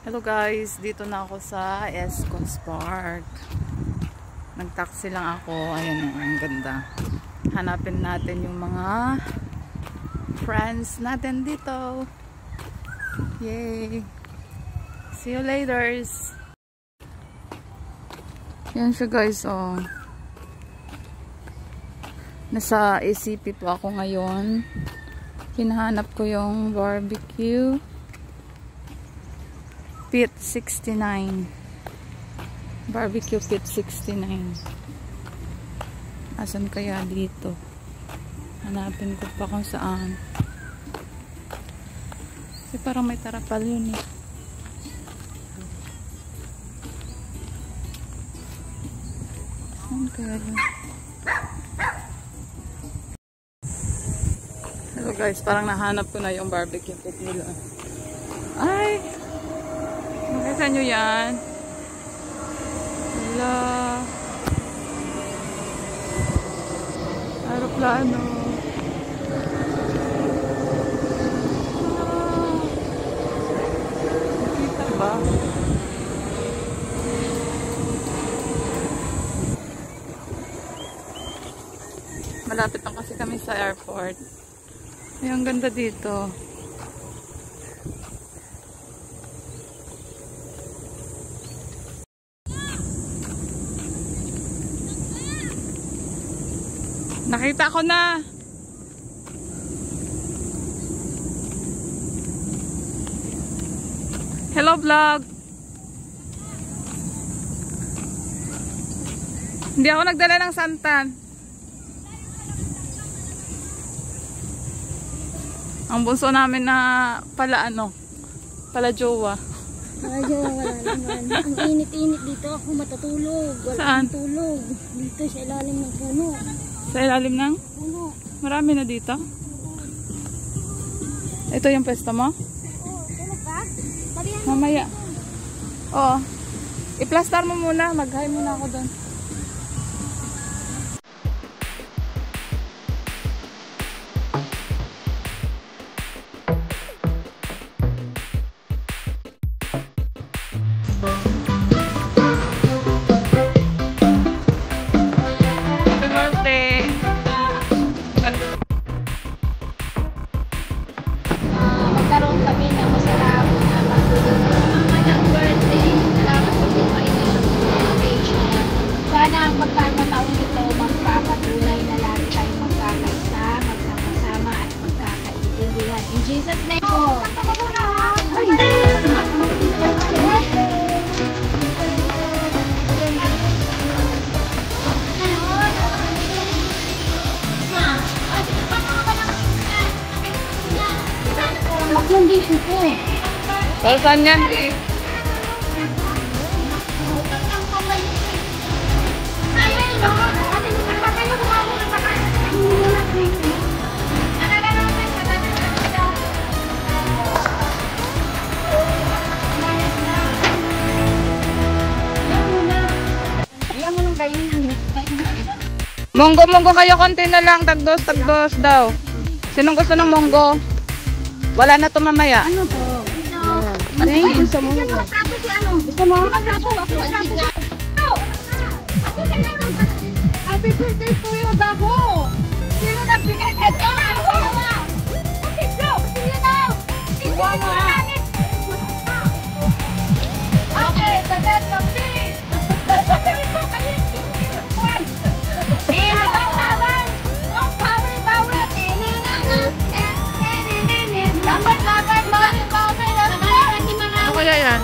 Hello guys, dito na ako sa Escos Park. Nag-taxi lang ako. Ayan, ang ganda. Hanapin natin yung mga friends natin dito. Yay! See you later. Yan siya guys, oh. Nasa ACP po ako ngayon. Hinahanap ko yung barbecue Pit 69. Barbecue Pit 69. Asan kaya dito? Hanapin ko pa kung saan. Kasi parang may tarapal yun eh. Saan kaya yun? Hello guys, parang nahanap ko na yung barbecue pit nila. Ay! Makita nyo yan? Wala. Aeroplano. Nakita ba? Malapit lang kasi kami sa airport. Ay, ang ganda dito. Nakita ko na. Hello vlog. Hindi ako nagdala ng santan. Ang bunso namin na pala pala jowa. Pala jowa, wala naman. Ang init-init dito ako matutulog. Wala saan? Tulog. Dito sa ilalim ng puno. Sa ilalim ng? Puno. Marami na dito. Ito yung pwesto mo? Oo, tulog ka? Sabihan mo. Mamaya. Oo. I-plaster mo muna. Mag-hi muna ako doon. Magkaroon kami ng masarap na ng birthday. Salamat po sa invitation. Sana magkakataon ito magpapatuloy na lagi tayong magkakaisa, magsama-sama at magkakaintindihan. In Jesus' name po! Hindi siya eh. Para saan yan eh? Monggo kayo, konti na lang. Tagdos daw. Sinong gusto ng monggo? Wala na to mamaya. Ano po? Ano yung gusto mo? Gusto mo? Happy birthday to you, Dago! Sino nagbigay ito? Okay, go! Sino daw? Okay, sagat ka, please! Ano kaya yan?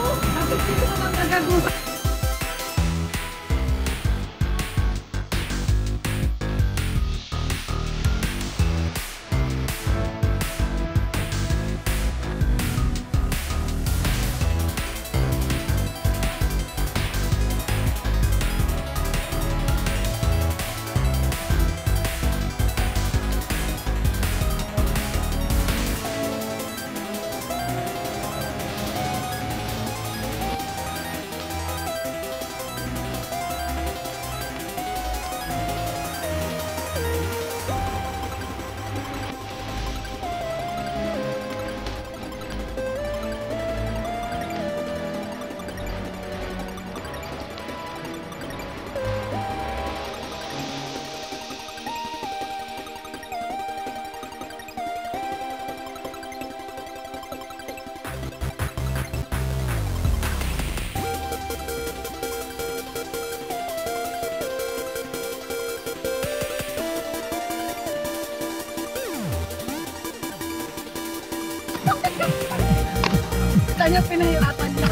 Kita niyo, pinahirapan niyo.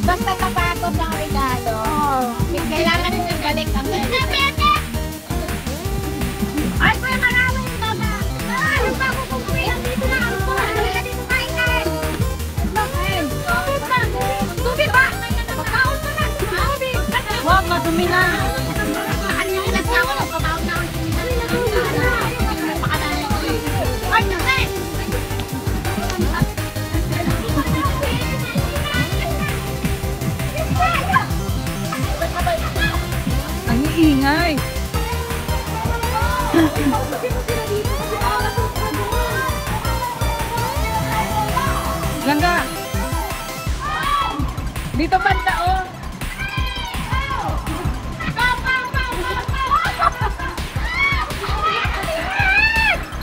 Basta tapatod ng regalo. Kailangan nyo balik ang ay, kuya, maraming baba. Ano pa ako kumukuyan dito na? Dito kain kain. Bakit? Tubig ba? Pagkaon mo na. Tubig. Huwag, madumi na. Ano yung nagsawa? Pagkaon na. Ay, naman. Ang iingay. Langga. Dito banda oh.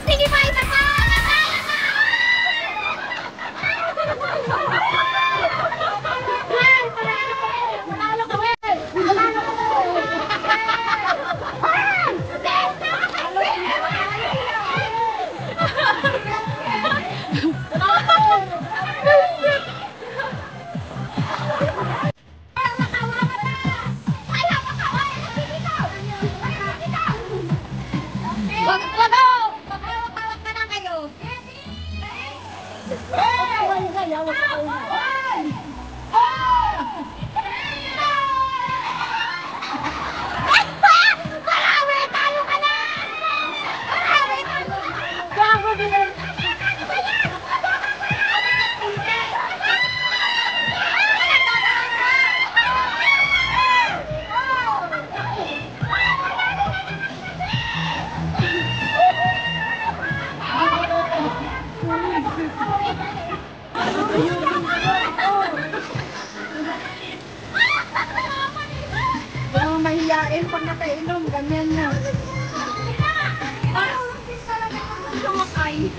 Sige pa, isa pa. Manalo ka, Wel. Manalo ka. Mahiyain pag nakainom, ganyan na. Parang talaga kung sumakain.